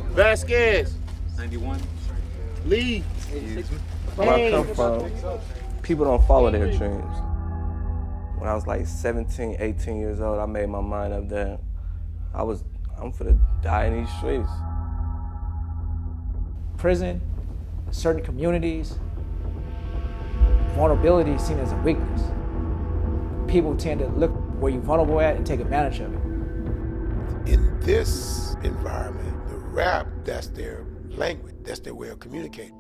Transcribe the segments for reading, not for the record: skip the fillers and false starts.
Vasquez. 91. Lee. Where I come from, people don't follow their dreams. When I was like 17, 18 years old, I made my mind up that I'm finna die in these streets. Prison, certain communities, vulnerability is seen as a weakness. People tend to look where you're vulnerable at and take advantage of it. In this environment, the rap, that's their language, that's their way of communicating.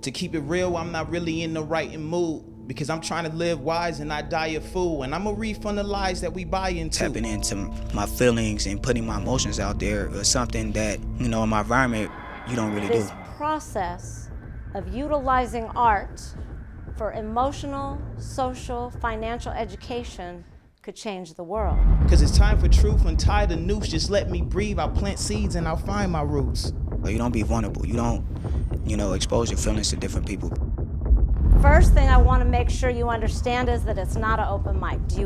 To keep it real, I'm not really in the writing mood because I'm trying to live wise and not die a fool. And I'm gonna read from the lies that we buy into. Tapping into my feelings and putting my emotions out there is something that, in my environment, you don't really do. This process of utilizing art for emotional, social, financial education could change the world. Because it's time for truth and tie the noose. Just let me breathe. I'll plant seeds and I'll find my roots. You don't be vulnerable. You don't, expose your feelings to different people. First thing I want to make sure you understand is that it's not an open mic. Do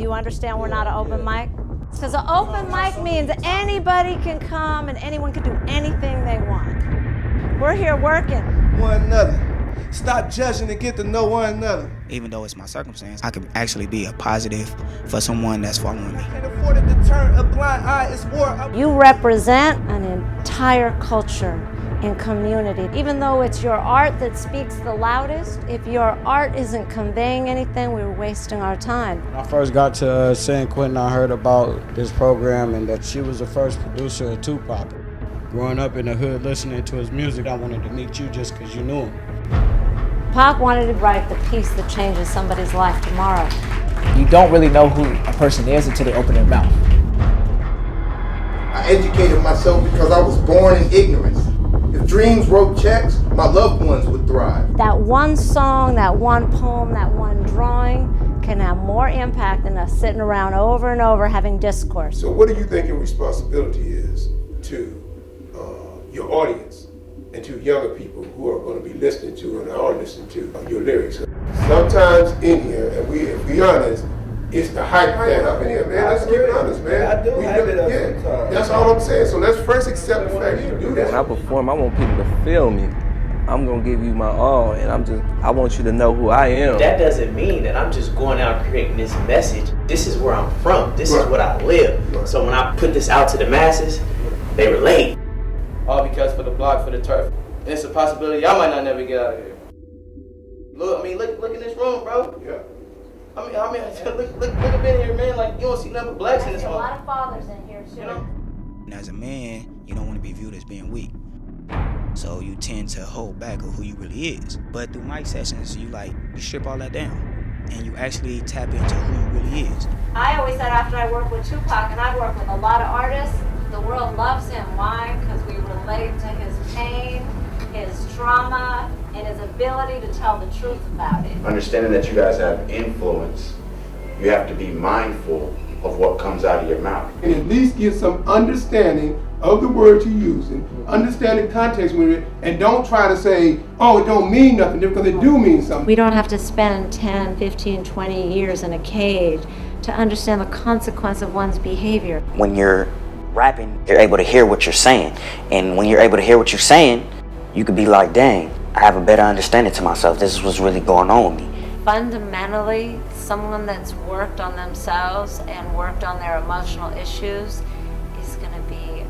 you understand we're not an open mic? Because an open mic means anybody can come and anyone can do anything they want. We're here working. One another. Stop judging and get to know one another. Even though it's my circumstance, I can actually be a positive for someone that's following me. Can't afford it to turn a blind eye. It's war. You represent an entire culture and community. Even though it's your art that speaks the loudest, if your art isn't conveying anything, we're wasting our time. When I first got to San Quentin, I heard about this program and that she was the first producer of Tupac. Growing up in the hood, listening to his music, I wanted to meet you just because you knew him. Pac wanted to write the piece that changes somebody's life tomorrow. You don't really know who a person is until they open their mouth. I educated myself because I was born in ignorance. If dreams wrote checks, my loved ones would thrive. That one song, that one poem, that one drawing can have more impact than us sitting around over and over having discourse. So what do you think your responsibility is to your audience and to younger people who are going to be listening to and are listening to your lyrics? Sometimes in here, and if we honest, it's the hype that up in here, man. Let's keep it honest, man. I do hype it up sometimes. That's all I'm saying. So let's first accept the fact you do that. When I perform, I want people to feel me. I'm gonna give you my all, and I want you to know who I am. That doesn't mean that I'm just going out creating this message. This is where I'm from. This is what I live. Right. So when I put this out to the masses, they relate. All because for the block, for the turf. It's a possibility I might not never get out of here. Look in this room, bro. Yeah. I mean, look up in here, man. Like, you don't see nothing but blacks in this There's a one. lot of fathers in here, too. And as a man, you don't want to be viewed as being weak. So you tend to hold back of who you really is. But through mic sessions, you strip all that down. And you actually tap into who you really is. I always said after I worked with Tupac, and I worked with a lot of artists, the world loves him. Why? Because we relate to his pain, his trauma, and his ability to tell the truth about it. Understanding that you guys have influence, you have to be mindful of what comes out of your mouth. And at least get some understanding of the words you're using, understand the context with it, and don't try to say, oh, it don't mean nothing, because it do mean something. We don't have to spend 10, 15, 20 years in a cage to understand the consequence of one's behavior. When you're rapping, you're able to hear what you're saying. And when you're able to hear what you're saying, you could be like, dang, I have a better understanding to myself. This is what's really going on with me. Fundamentally, someone that's worked on themselves and worked on their emotional issues is going to be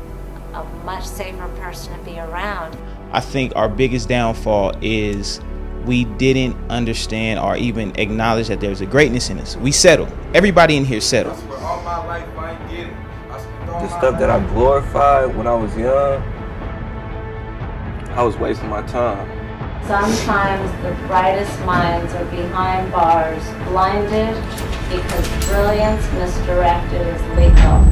a much safer person to be around. I think our biggest downfall is we didn't understand or even acknowledge that there's a greatness in us. We settle. Everybody in here settled. All my life, I ain't get it. The stuff that I glorified when I was young, I was wasting my time. Sometimes the brightest minds are behind bars, blinded because brilliance misdirected is lethal.